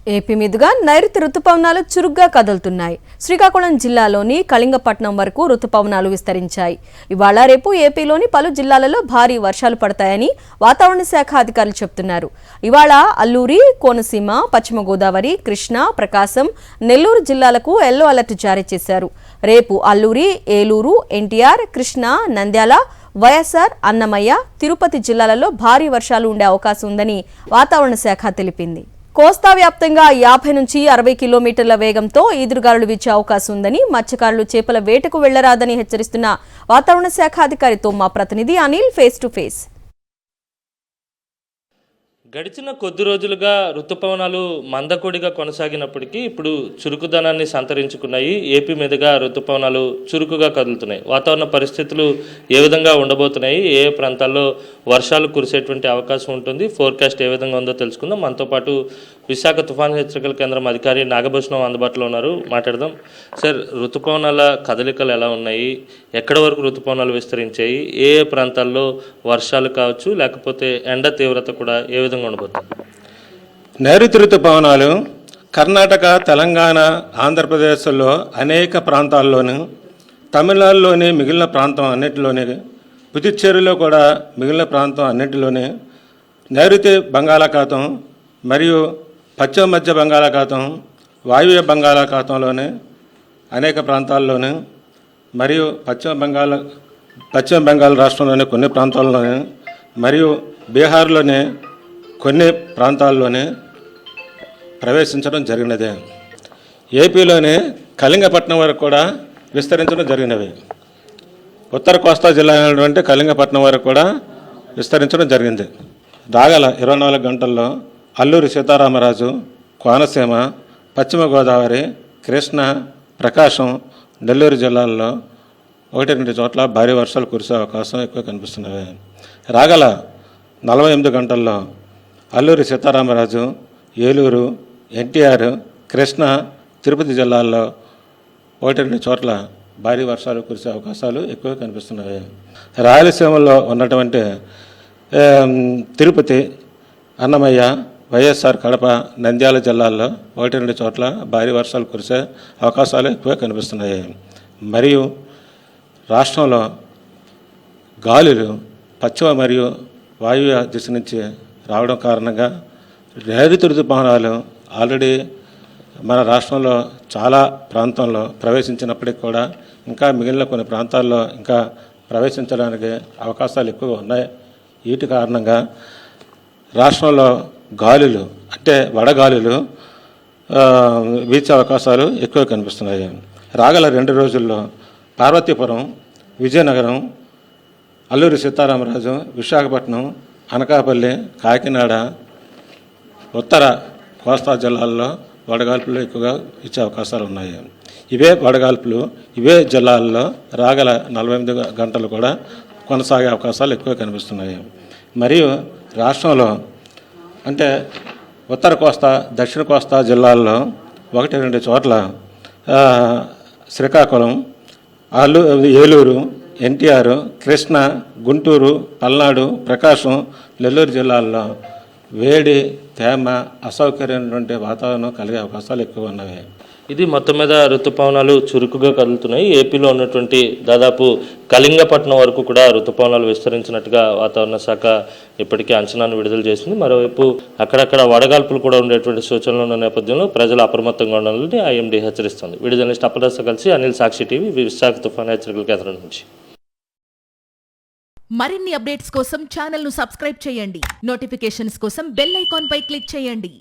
AP మీదుగా నైరుతి రుతుపవనాలు చురుగ్గా కదులుతున్నాయి. శ్రీకాకుళం జిల్లాలోని కళింగపట్నం వరకు రుతుపవనాలు విస్తరించాయి. ఇవాళ రేపు ఏపీలోని పలు జిల్లాలలో భారీ వర్షాలు పడతాయని వాతావరణ శాఖ అధికారులు చెబుతున్నారు. ఇవాళ అల్లూరి, కోనసీమ, పశ్చిమ గోదావరి, కృష్ణా, ప్రకాశం, నెల్లూరు జిల్లాలకు ఎల్లో అలర్ట్ జారీ చేశారు. రేపు అల్లూరి, ఏలూరు, ఎన్టీఆర్, కృష్ణా, నంద్యాల, వైఎస్ఆర్, అన్నమయ్య, తిరుపతి జిల్లాలలో భారీ వర్షాలు ఉండే అవకాశం ఉందని వాతావరణ శాఖ తెలిపింది. కోస్తా వ్యాప్తంగా 50 నుంచి 60 కిలోమీటర్ల వేగంతో ఈదురుగాలులు వీచే అవకాశం ఉందని, మత్స్యకారులు చేపల వేటకు వెళ్లరాదని హెచ్చరిస్తున్న వాతావరణ శాఖ అధికారితో మా ప్రతినిధి అనిల్ ఫేస్ టు ఫేస్. గడిచిన కొద్ది రోజులుగా ఋతుపవనాలు మందకొడిగా కొనసాగినప్పటికీ ఇప్పుడు చురుకుదనాన్ని సంతరించుకున్నాయి. ఏపీ మీదుగా ఋతుపవనాలు చురుకుగా కదులుతున్నాయి. వాతావరణ పరిస్థితులు ఏ విధంగా ఉండబోతున్నాయి, ఏ ప్రాంతాల్లో వర్షాలు కురిసేటువంటి అవకాశం ఉంటుంది, ఫోర్కాస్ట్ ఏ విధంగా ఉందో తెలుసుకుందాం. మనతో పాటు విశాఖ తుఫాను హెచ్చరికల కేంద్రం అధికారి నాగభూషణం అందుబాటులో ఉన్నారు. మాట్లాడదాం. సార్, ఋతుపవనాల కదలికలు ఎలా ఉన్నాయి, ఎక్కడి వరకు ఋతుపవనాలు విస్తరించాయి, ఏ ప్రాంతాల్లో వర్షాలు కావచ్చు లేకపోతే ఎండ తీవ్రత కూడా ఏ విధంగా ఉండబోతుంది? నైరుతి ఋతుపవనాలు కర్ణాటక, తెలంగాణ, ఆంధ్రప్రదేశ్లో అనేక ప్రాంతాల్లోనూ, తమిళనాడులోని మిగిలిన ప్రాంతం అన్నింటిలోనే, పుదుచ్చేరిలో కూడా మిగిలిన ప్రాంతం అన్నింటిలోనే, నైరుతి బంగాళాఖాతం మరియు పశ్చిమ మధ్య బంగాళాఖాతం, వాయువ్య బంగాళాఖాతంలోనే అనేక ప్రాంతాల్లోనే, మరియు పశ్చిమ బెంగాల్ రాష్ట్రంలోని కొన్ని ప్రాంతాల్లోనే, మరియు బీహార్లోని కొన్ని ప్రాంతాల్లోనే ప్రవేశించడం జరిగినదే. ఏపీలోని కళింగపట్నం వరకు కూడా విస్తరించడం జరిగినవి. ఉత్తర కోస్తా జిల్లా అయినటువంటి కళింగపట్నం వరకు కూడా విస్తరించడం జరిగింది. రాగల 24 గంటల్లో అల్లూరి సీతారామరాజు, కోనసీమ, పశ్చిమ గోదావరి, కృష్ణా, ప్రకాశం, నెల్లూరు జిల్లాల్లో 1-2 చోట్ల భారీ వర్షాలు కురిసే అవకాశం ఎక్కువ కనిపిస్తున్నవి. రాగల 48 గంటల్లో అల్లూరి సీతారామరాజు, ఏలూరు, ఎన్టీఆర్, కృష్ణా, తిరుపతి జిల్లాల్లో 1-2 చోట్ల భారీ వర్షాలు కురిసే అవకాశాలు ఎక్కువ కనిపిస్తున్నవి. రాయలసీమలో ఉన్నటువంటి తిరుపతి, అన్నమయ్య, వైఎస్ఆర్, కడప, నంద్యాల జిల్లాల్లో 1-2 చోట్ల భారీ వర్షాలు కురిసే అవకాశాలు ఎక్కువ కనిపిస్తున్నాయి. మరియు రాష్ట్రంలో గాలులు పశ్చిమ మరియు వాయువ్య దిశ నుంచి రావడం కారణంగా నైరుతి ఋతుపవనాలు ఆల్రెడీ మన రాష్ట్రంలో చాలా ప్రాంతంలో ప్రవేశించినప్పటికీ కూడా ఇంకా మిగిలిన కొన్ని ప్రాంతాల్లో ఇంకా ప్రవేశించడానికి అవకాశాలు ఎక్కువ ఉన్నాయి. వీటి కారణంగా రాష్ట్రంలో గాలులు అంటే వడగాలులు వీచే అవకాశాలు ఎక్కువ కనిపిస్తున్నాయి. రాగల 2 రోజుల్లో పార్వతీపురం, విజయనగరం, అల్లూరి సీతారామరాజు, విశాఖపట్నం, అనకాపల్లి, కాకినాడ, ఉత్తర కోస్తా జిల్లాల్లో వడగాల్పులు ఎక్కువగా ఇచ్చే అవకాశాలు ఉన్నాయి. ఇవే వడగాల్పులు ఇవే జిల్లాల్లో రాగల 48 గంటలు కూడా కొనసాగే అవకాశాలు ఎక్కువ కనిపిస్తున్నాయి. మరియు రాష్ట్రంలో అంటే ఉత్తర కోస్తా, దక్షిణ కోస్తా జిల్లాల్లో 1-2 చోట్ల శ్రీకాకుళం, ఏలూరు, ఎన్టీఆర్, కృష్ణా, గుంటూరు, పల్నాడు, ప్రకాశం, నెల్లూరు జిల్లాల్లో వేడి, తేమ, అసౌకర్యమైనటువంటి వాతావరణం కలిగే అవకాశాలు ఎక్కువ ఉన్నవి. ఇది మొత్తం మీద ఋతుపవనాలు చురుకుగా కదులుతున్నాయి. ఏపీలో ఉన్నటువంటి దాదాపు కళింగపట్నం వరకు కూడా ఋతుపవనాలు విస్తరించినట్టుగా వాతావరణ శాఖ ఇప్పటికే అంచనాను విడుదల చేసింది. మరోవైపు అక్కడక్కడ వడగాల్పులు కూడా ఉండేటువంటి సూచనలు ఉన్న నేపథ్యంలో ప్రజలు అప్రమత్తంగా ఉండాలని ఐఎండీ హెచ్చరిస్తుంది. వీడియో జర్నలిస్ట్ అప్పదాస్తో కలిసి అనిల్, సాక్షి టీవీ, విశాఖ తుఫాను హెచ్చరికల కేంద్రం నుంచి. మరిన్ని అప్డేట్స్ కోసం ఛానల్ను సబ్స్క్రైబ్ చేయండి. నోటిఫికేషన్స్ కోసం బెల్ ఐకాన్ పై క్లిక్ చేయండి.